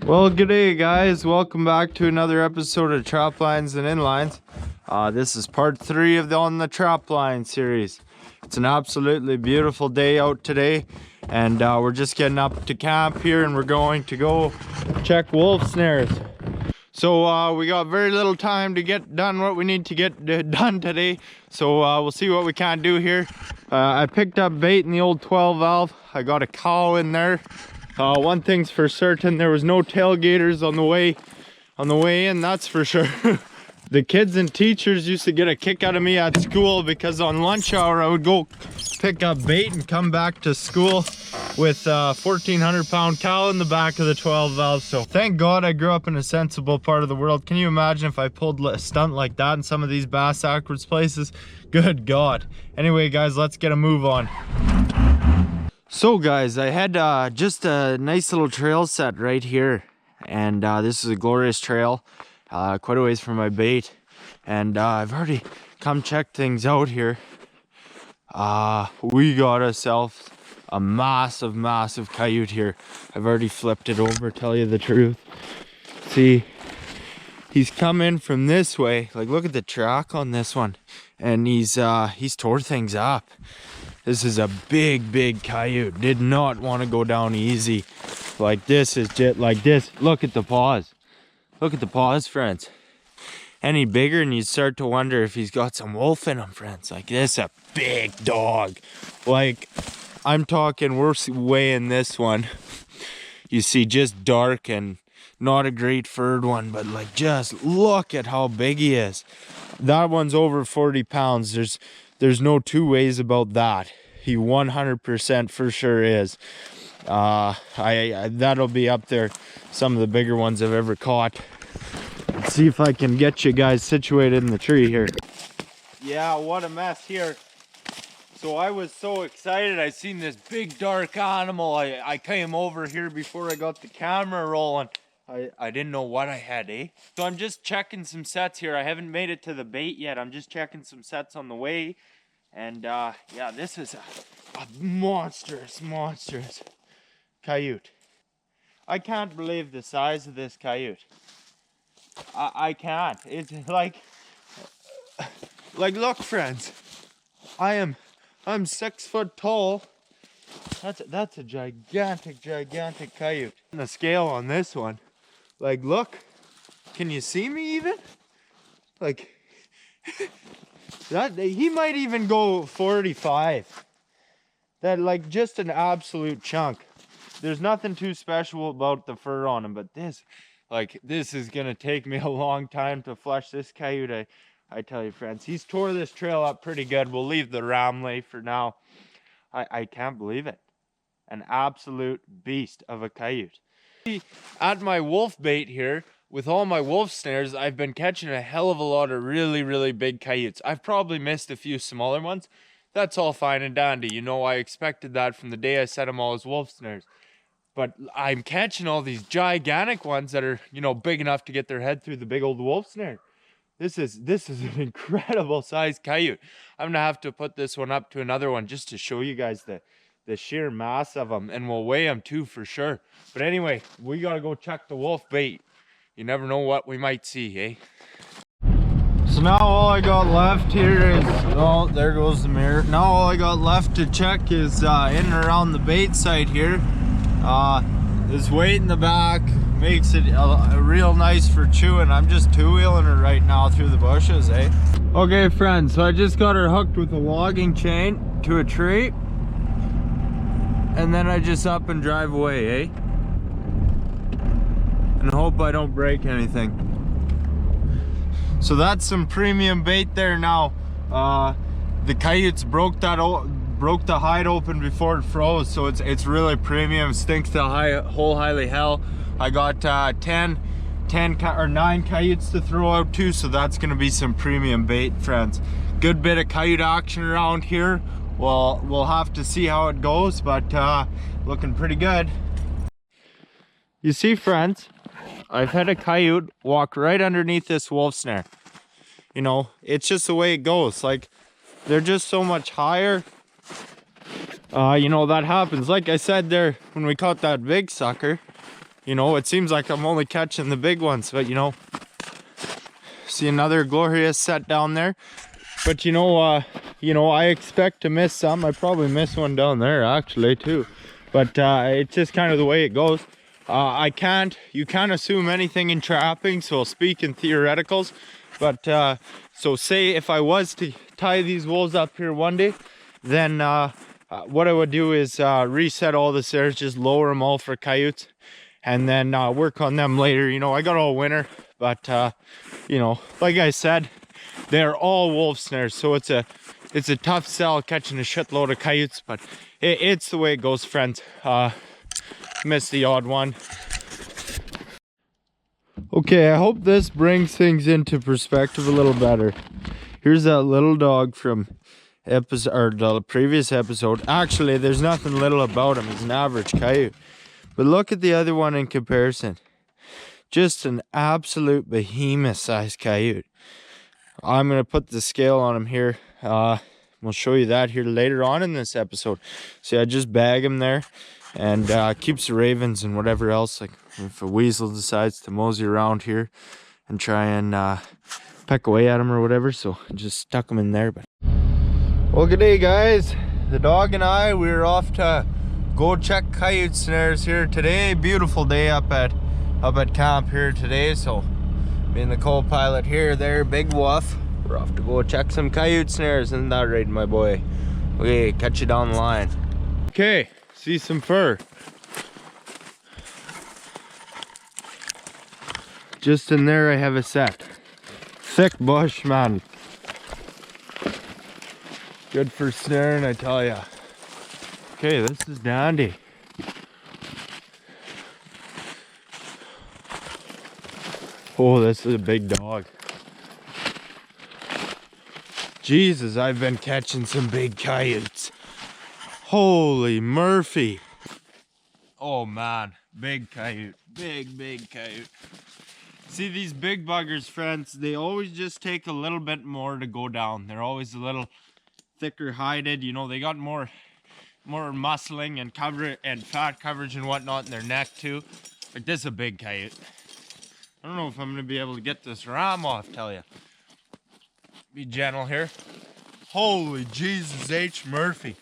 Well, good day, guys. Welcome back to another episode of Traplines and Inlines. This is part 3 of on the Trapline series. It's an absolutely beautiful day out today, and we're just getting up to camp here, and we're going to go check wolf snares. So we got very little time to get done what we need to get done today, so we'll see what we can do here. I picked up bait in the old 12 valve. I got a cow in there. One thing's for certain, there was no tailgaters on the way in, that's for sure. The kids and teachers used to get a kick out of me at school because on lunch hour I would go pick up bait and come back to school with a 1,400-pound cow in the back of the 12 valve. So thank God I grew up in a sensible part of the world. Can you imagine if I pulled a stunt like that in some of these bass backwards places? Good God. Anyway, guys, let's get a move on. So guys, I had just a nice little trail set right here, and this is a glorious trail, quite a ways from my bait, and I've already come check things out here. We got ourselves a massive coyote here. I've already flipped it over, tell you the truth. See, he's come in from this way. Like, look at the track on this one, and he's tore things up. This is a big coyote. Did not want to go down easy. Like, this is just like this. Look at the paws. Look at the paws, friends. Any bigger and you start to wonder if he's got some wolf in him, friends. Like, this is a big dog. Like, I'm talking, we're weighing this one. You see, just dark and not a great furred one, but like, just look at how big he is. That one's over 40 pounds. There's no two ways about that. He 100% for sure is. That'll be up there, some of the bigger ones I've ever caught. Let's see if I can get you guys situated in the tree here. Yeah, what a mess here. So I was so excited. I seen this big dark animal. I came over here before I got the camera rolling. I didn't know what I had, eh? So I'm just checking some sets here. I haven't made it to the bait yet. I'm just checking some sets on the way. And yeah, this is a monstrous coyote. I can't believe the size of this coyote. I can't. It's like look, friends. I'm 6 foot tall. That's a gigantic coyote. And the scale on this one, like, look, can you see me even? Like, that he might even go 45. That, like, just an absolute chunk. There's nothing too special about the fur on him, but this is gonna take me a long time to flush this coyote. I tell you, friends, he's tore this trail up pretty good. We'll leave the ramlay for now. I can't believe it. An absolute beast of a coyote. At my wolf bait here, with all my wolf snares, I've been catching a hell of a lot of really big coyotes. I've probably missed a few smaller ones. That's all fine and dandy. You know, I expected that from the day I set them all as wolf snares. But I'm catching all these gigantic ones that are, you know, big enough to get their head through the big old wolf snare. This is an incredible sized coyote. I'm gonna have to put this one up to another one just to show you guys the sheer mass of them, and we'll weigh them too for sure. But anyway, we gotta go check the wolf bait. You never know what we might see, eh? So now all I got left here is, oh, there goes the mirror. Now all I got left to check is in and around the bait site here. This weight in the back makes it real nice for chewing. I'm just two-wheeling her right now through the bushes, eh? Okay, friends, so I just got her hooked with a logging chain to a tree. And then I just up and drive away, eh? And hope I don't break anything. So that's some premium bait there now. The coyotes broke the hide open before it froze, so it's really premium. Stinks to highly hell. I got 9 coyotes to throw out too, so that's gonna be some premium bait, friends. Good bit of coyote action around here. Well, we'll have to see how it goes, but looking pretty good. You see, friends, I've had a coyote walk right underneath this wolf snare. You know, it's just the way it goes. Like, they're just so much higher. You know, that happens. Like I said there, when we caught that big sucker, You know, it seems like I'm only catching the big ones, but you know, see another glorious set down there. But you know, I expect to miss some. I probably missed one down there actually too. But it's just kind of the way it goes. You can't assume anything in trapping, so I'll speak in theoreticals. But so say if I was to tie these wolves up here one day, then what I would do is reset all the snares, just lower them all for coyotes, and then work on them later. You know, I got all winter, but you know, like I said, they're all wolf snares, so it's a tough sell catching a shitload of coyotes, but it's the way it goes, friends. Missed the odd one. Okay, I hope this brings things into perspective a little better. Here's that little dog from the previous episode. Actually, there's nothing little about him. He's an average coyote. But look at the other one in comparison. Just an absolute behemoth sized coyote. I'm going to put the scale on him here. We'll show you that here later on in this episode. See, I just bag him there and keeps the ravens and whatever else. Like if a weasel decides to mosey around here and try and peck away at him or whatever. So I just stuck him in there. But well, good day, guys. The dog and I, we're off to go check coyote snares here today. Beautiful day up at camp here today. So me and the co-pilot here, there, Big Wolf. We're off to go check some coyote snares. Isn't that right, my boy? Okay, catch you down the line. Okay, see some fur. Just in there I have a set. Thick bush, man. Good for snaring, I tell ya. Okay, this is dandy. Oh, this is a big dog. Jesus, I've been catching some big coyotes. Holy Murphy. Oh man, big coyote. Big coyote. See, these big buggers, friends, they always just take a little bit more to go down. They're always a little thicker hided. You know, they got more muscling and cover and fat coverage and whatnot in their neck too. Like this is a big coyote. I don't know if I'm gonna be able to get this ram off, tell you. Be gentle here. Holy Jesus H. Murphy.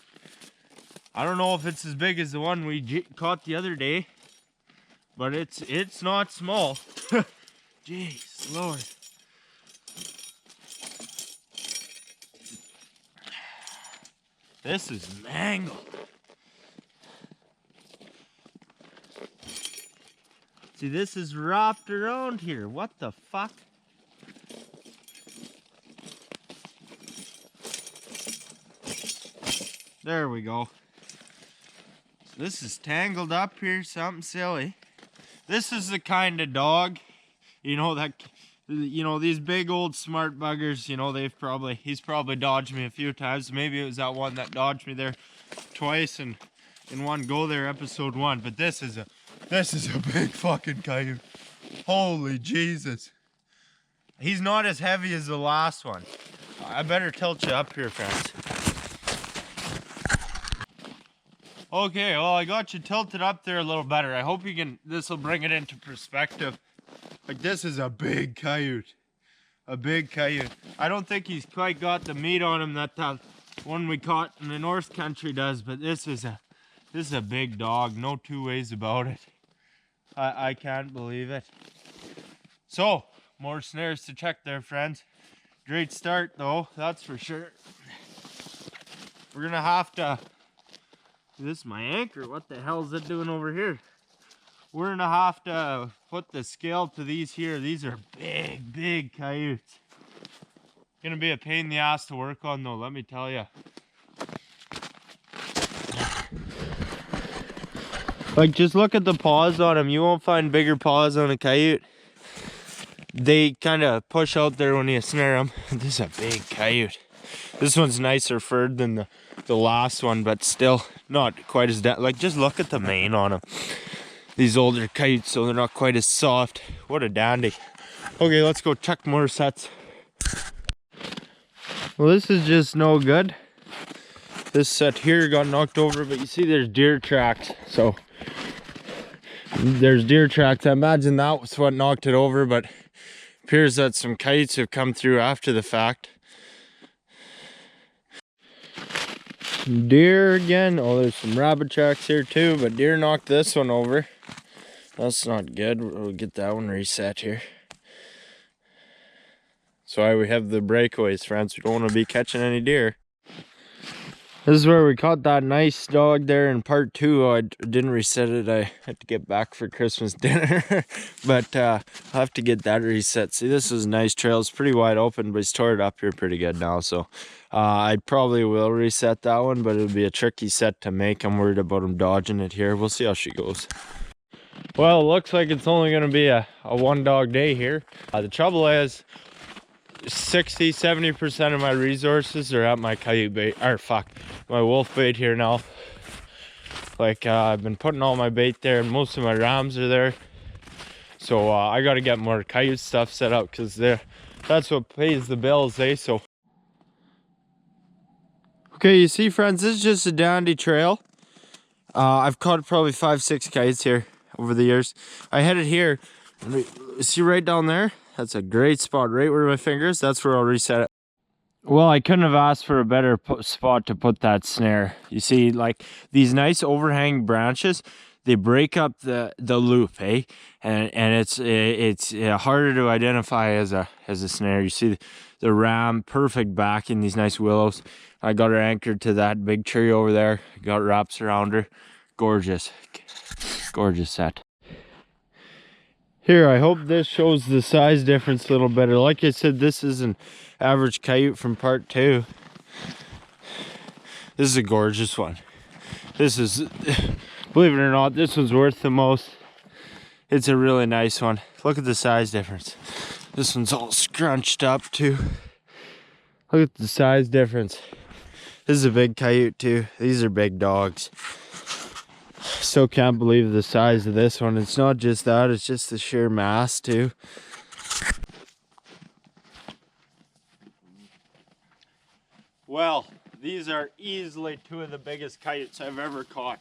I don't know if it's as big as the one we caught the other day, but it's not small. Jeez Lord. This is mangled. See, this is wrapped around here. What the fuck? There we go. This is tangled up here, something silly. This is the kind of dog, you know, that, you know, these big old smart buggers, you know, he's probably dodged me a few times. Maybe it was that one that dodged me there twice and in one go there, episode 1. But this is a big fucking coyote. Holy Jesus. He's not as heavy as the last one. I better tilt you up here, friends. Okay, well, I got you tilted up there a little better. I hope this will bring it into perspective. Like, this is a big coyote. A big coyote. I don't think he's quite got the meat on him that one we caught in the North Country does, but this is a big dog. No two ways about it. I can't believe it. So, more snares to check there, friends. Great start, though, that's for sure. We're gonna have to... This is my anchor. What the hell is it doing over here? We're gonna have to put the scale to these here. These are big coyotes. Gonna be a pain in the ass to work on though, let me tell you. Like, just look at the paws on them. You won't find bigger paws on a coyote. They kind of push out there when you snare them. This is a big coyote. This one's nicer furred than the last one, but still not quite as like, just look at the mane on them. These older coyotes, so they're not quite as soft. What a dandy. Okay, let's go check more sets. Well, this is just no good. This set here got knocked over, but you see there's deer tracks, so There's deer tracks. I imagine that was what knocked it over, but appears that some coyotes have come through after the fact. Deer again. Oh, there's some rabbit tracks here too, but deer knocked this one over. That's not good. We'll get that one reset here. That's why we have the breakaways, friends. We don't want to be catching any deer. This is where we caught that nice dog there in part 2. I didn't reset it. I had to get back for Christmas dinner. But I'll have to get that reset. See, this is a nice trail. It's pretty wide open, but he's tore it up here pretty good now. So I probably will reset that one, but it'll be a tricky set to make. I'm worried about him dodging it here. We'll see how she goes. Well, it looks like it's only going to be a one dog day here. The trouble is 60-70% of my resources are at my coyote bait, or my wolf bait here now. Like I've been putting all my bait there, and most of my rams are there. So I got to get more coyote stuff set up, because that's what pays the bills, eh? So okay, you see, friends, this is just a dandy trail. I've caught probably 5-6 coyotes here over the years. I headed here, see right down there? That's a great spot, right where my fingers. That's where I'll reset it. Well, I couldn't have asked for a better spot to put that snare. You see, like these nice overhang branches, they break up the loop, eh? And it's harder to identify as a snare. You see the ram perfect back in these nice willows. I got her anchored to that big tree over there. Got wraps around her. Gorgeous, gorgeous set. Here, I hope this shows the size difference a little better. Like I said, this is an average coyote from part 2. This is a gorgeous one. This is, believe it or not, this one's worth the most. It's a really nice one. Look at the size difference. This one's all scrunched up too. Look at the size difference. This is a big coyote too. These are big dogs. Still can't believe the size of this one. It's not just that, it's just the sheer mass too. Well, these are easily 2 of the biggest coyotes I've ever caught.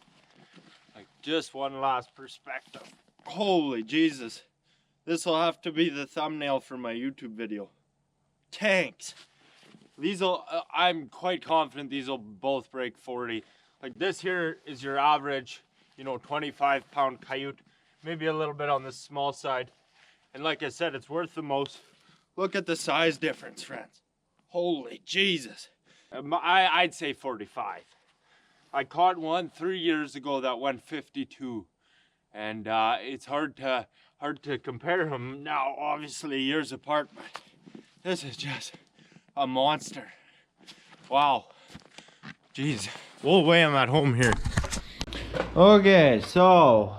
Like, just one last perspective. Holy Jesus. This will have to be the thumbnail for my YouTube video. Tanks. I'm quite confident these will both break 40. Like, this here is your average, 25-pound coyote. Maybe a little bit on the small side. And like I said, it's worth the most. Look at the size difference, friends. Holy Jesus. I'd say 45. I caught one 3 years ago that went 52. And it's hard to compare them now, obviously years apart. But this is just a monster. Wow. Jeez. We'll weigh him at home here. Okay, so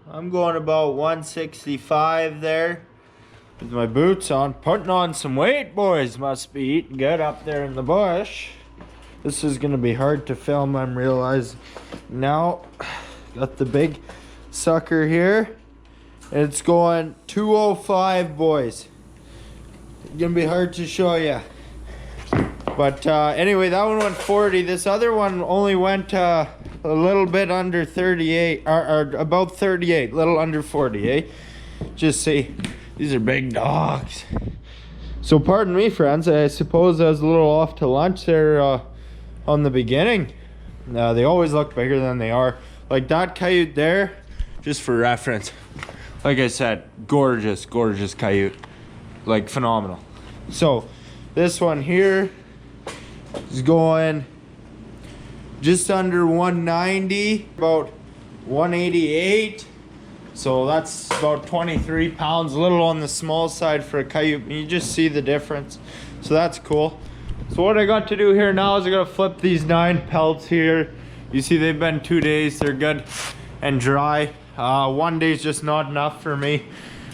I'm going about 165 there with my boots on, putting on some weight. Boys must be eating good up there in the bush. This is gonna be hard to film, I'm realizing now. Got the big sucker here. It's going 205, boys. It's gonna be hard to show you. But anyway, that one went 40. This other one only went a little bit under 38, or about 38, little under 40, eh? Just see, these are big dogs. So pardon me, friends, I suppose I was a little off to lunch there on the beginning. They always look bigger than they are. Like that coyote there, just for reference. Like I said, gorgeous, gorgeous coyote. Like phenomenal. So this one here is going just under 190, about 188. So that's about 23 pounds, a little on the small side for a coyote. You just see the difference. So that's cool. So what I got to do here now is I gotta flip these 9 pelts here. You see they've been 2 days, they're good and dry. 1 day is just not enough for me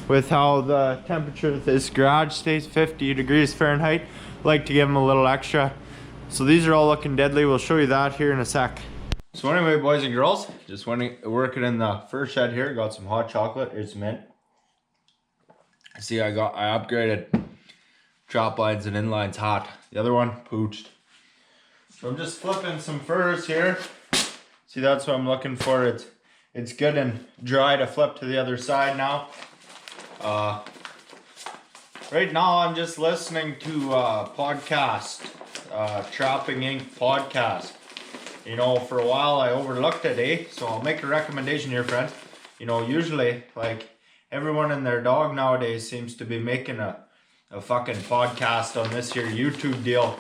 with how the temperature of this garage stays, 50 degrees Fahrenheit. Like to give them a little extra. So these are all looking deadly. We'll show you that here in a sec. So anyway, boys and girls, just working in the first shed here. Got some hot chocolate. It's mint. See, I upgraded Traplines and Inlines hot. The other one pooched. So I'm just flipping some furs here. See, that's what I'm looking for. it's good and dry to flip to the other side now. Right now I'm just listening to a podcast, Trapping Inc. podcast. You know, for a while I overlooked it, so I'll make a recommendation here, friends. You know, usually, like, everyone and their dog nowadays seems to be making a fucking podcast on this here YouTube deal.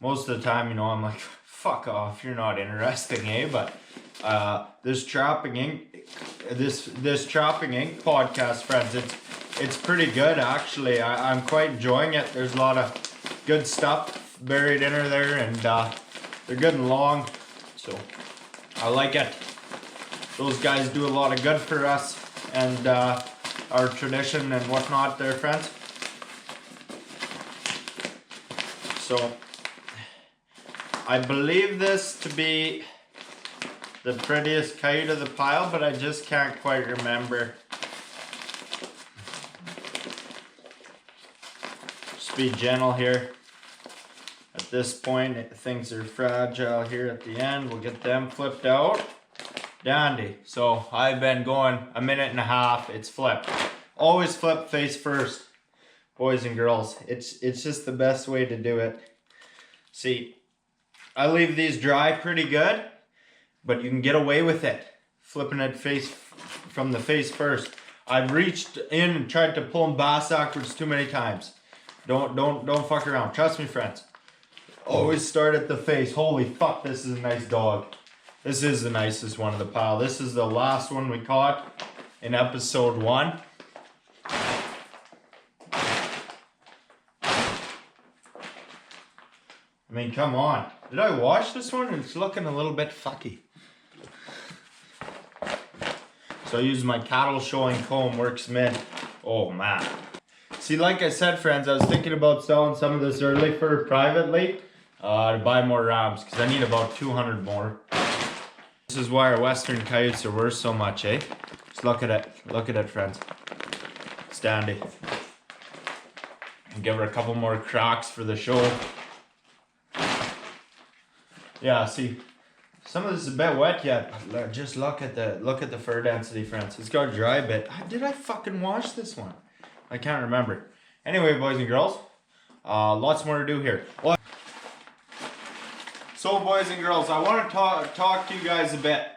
Most of the time, you know, I'm like, fuck off, you're not interesting, But this Trapping Inc. This Trapping Inc. podcast, friends, it's pretty good actually. I'm quite enjoying it. There's a lot of good stuff buried in there, and they're good and long, so I like it. Those guys do a lot of good for us and our tradition and whatnot there, friends. So I believe this to be the prettiest coyote of the pile, but I just can't quite remember. Just be gentle here. At this point, things are fragile here at the end. We'll get them flipped out. Dandy. So I've been going a minute and a half. It's flipped. Always flip face first, boys and girls. It's just the best way to do it. See, I leave these dry pretty good, but you can get away with it flipping it from the face first. I've reached in and tried to pull them bass backwards too many times. Don't fuck around. Trust me, friends. Always start at the face. Holy fuck, this is a nice dog. This is the nicest one of the pile. This is the last one we caught in episode 1. I mean, come on. Did I wash this one? It's looking a little bit fucky. So I use my cattle showing comb, works mint. Oh man. See, like I said, friends, I was thinking about selling some of this early fur privately to buy more rams, because I need about 200 more. This is why our western coyotes are worth so much, Just look at it. Look at it, friends. It's dandy. Give her a couple more cracks for the show. Yeah, see, some of this is a bit wet yet, but just look at the fur density, friends. It's got a dry bit. Did I fucking wash this one? I can't remember. Anyway, boys and girls, lots more to do here. So, boys and girls, I want to talk to you guys a bit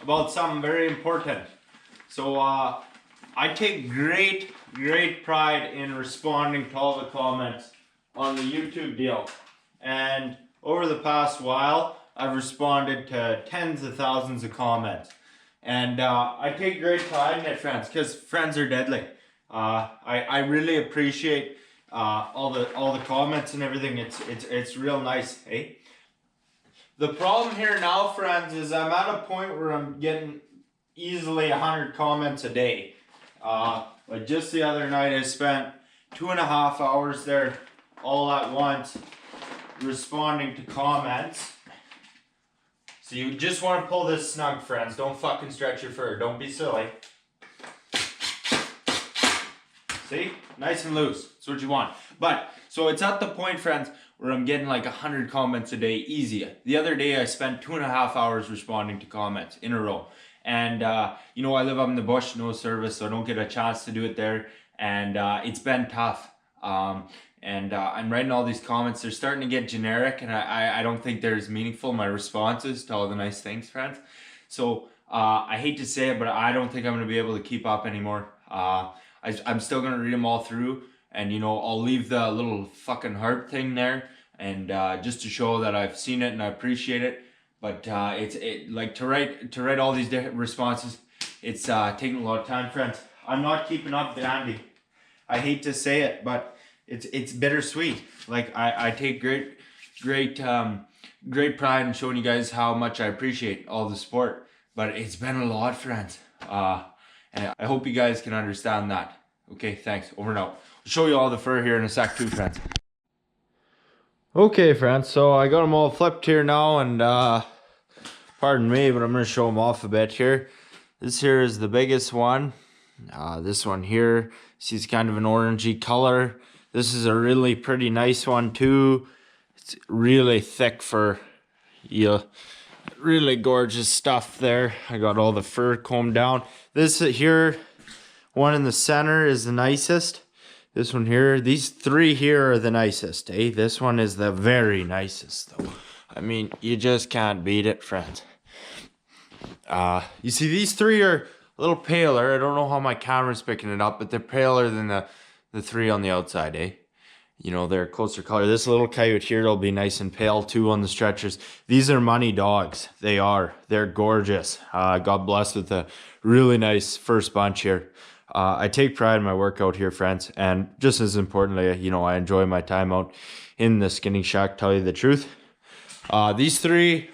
about something very important. So, I take great pride in responding to all the comments on the YouTube deal, and over the past while, I've responded to tens of thousands of comments, and I take great pride in it, friends, because friends are deadly. I really appreciate all the comments and everything. It's real nice, The problem here now, friends, is I'm at a point where I'm getting easily 100 comments a day. Like just the other night, I spent 2.5 hours there all at once responding to comments. So you just want to pull this snug, friends. Don't fucking stretch your fur. Don't be silly. See? Nice and loose. That's what you want. But, so it's at the point, friends, where I'm getting like 100 comments a day easy. The other day I spent 2.5 hours responding to comments in a row. And, you know, I live up in the bush, no service, so I don't get a chance to do it there. And it's been tough. I'm writing all these comments. They're starting to get generic, and I don't think they're as meaningful, my responses to all the nice things, friends. So I hate to say it, but I don't think I'm going to be able to keep up anymore. I'm still going to read them all through, and you know, I'll leave the little fucking heart thing there, and just to show that I've seen it and I appreciate it. But like to write all these different responses, it's taking a lot of time, friends. I'm not keeping up, Andy. I hate to say it, but it's bittersweet. Like I take great pride in showing you guys how much I appreciate all the support, but it's been a lot, friends. And I hope you guys can understand that. Okay, thanks. Over and out. I'll show you all the fur here in a sec too, friends. Okay, friends, so I got them all flipped here now, and pardon me, but I'm going to show them off a bit here. This here is the biggest one. This one here, see, it's kind of an orangey color. This is a really pretty nice one too. It's really thick fur. You really gorgeous stuff there. I got all the fur combed down. This here, one in the center is the nicest. This one here, these three here are the nicest, eh? This one is the very nicest though. I mean, you just can't beat it, friends. You see, these three are a little paler. I don't know how my camera's picking it up, but they're paler than the three on the outside, eh? You know, they're closer color. This little coyote here will be nice and pale too on the stretchers. These are money dogs. They are. They're gorgeous. God bless with a really nice first bunch here. I take pride in my work out here, friends. And just as importantly, you know, I enjoy my time out in the skinning shack, tell you the truth. These three,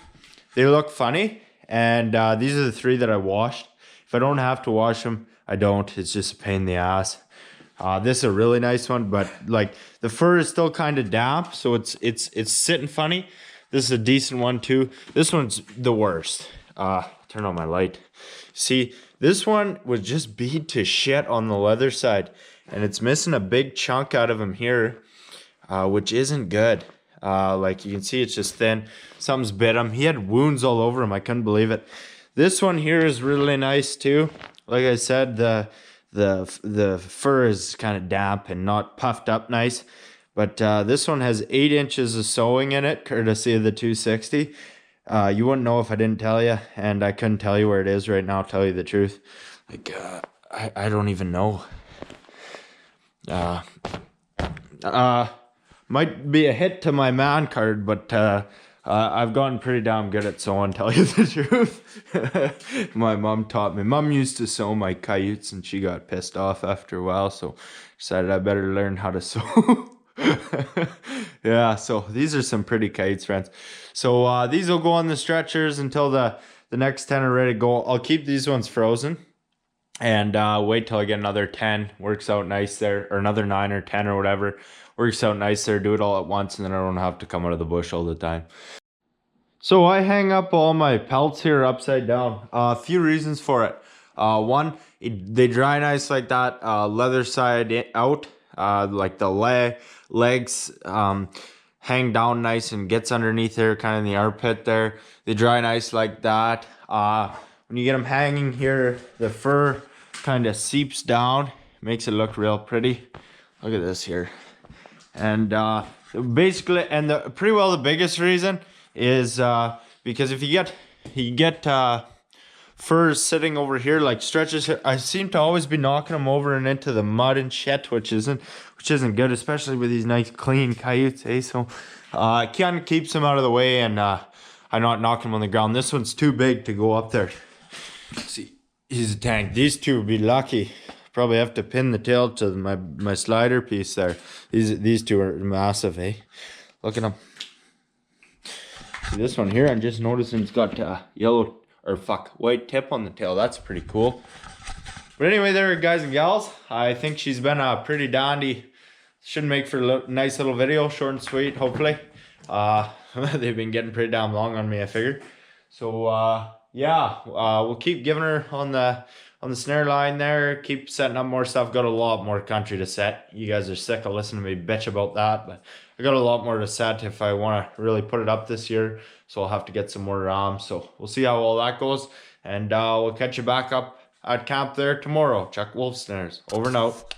they look funny. And these are the three that I washed. If I don't have to wash them, I don't. It's just a pain in the ass. This is a really nice one, but like the fur is still kind of damp, so it's sitting funny. This is a decent one too. This one's the worst. Turn on my light. See, this one was just beat to shit on the leather side, and it's missing a big chunk out of him here, which isn't good. Like you can see, it's just thin. Something's bit him. He had wounds all over him. I couldn't believe it. This one here is really nice too. Like I said, the fur is kind of damp and not puffed up nice. But this one has 8 inches of sewing in it, courtesy of the 260. You wouldn't know if I didn't tell you, and I couldn't tell you where it is right now, tell you the truth. Like, I don't even know. Might be a hit to my man card, but I've gotten pretty damn good at sewing, tell you the truth. My mom taught me. Mom used to sew my coyotes, and she got pissed off after a while, so decided I better learn how to sew. Yeah, so these are some pretty coyotes, friends. So these will go on the stretchers until the next 10 are ready to go. I'll keep these ones frozen and wait till I get another 10. Works out nice there, or another 9 or 10 or whatever. Works out nice there. Do it all at once, and then I don't have to come out of the bush all the time. So I hang up all my pelts here upside down. A few reasons for it. One, they dry nice like that. Leather side out, like the legs hang down nice and gets underneath there, kind of in the armpit there. They dry nice like that. When you get them hanging here, the fur kind of seeps down, makes it look real pretty. Look at this here. And basically, and pretty well the biggest reason is because if you get furs sitting over here like stretches here, I seem to always be knocking them over and into the mud and shit, which isn't good, especially with these nice clean coyotes, eh? So kind of keeps them out of the way, and I'm not knocking them on the ground. This one's too big to go up there. See, he's a tank. These two would be lucky. Probably have to pin the tail to my slider piece there. These two are massive, eh? Look at them. See this one here, I'm just noticing it's got white tip on the tail. That's pretty cool. But anyway, there, guys and gals, I think she's been a pretty dandy. Should make for a nice little video, short and sweet, hopefully. They've been getting pretty damn long on me, I figured. So yeah, we'll keep giving her on the snare line there, keep setting up more stuff. Got a lot more country to set. You guys are sick of listening to me bitch about that, but I got a lot more to set if I want to really put it up this year, so I'll have to get some more so we'll see how all that goes, and we'll catch you back up at camp there tomorrow. Chuck Wolf Snares, over and out.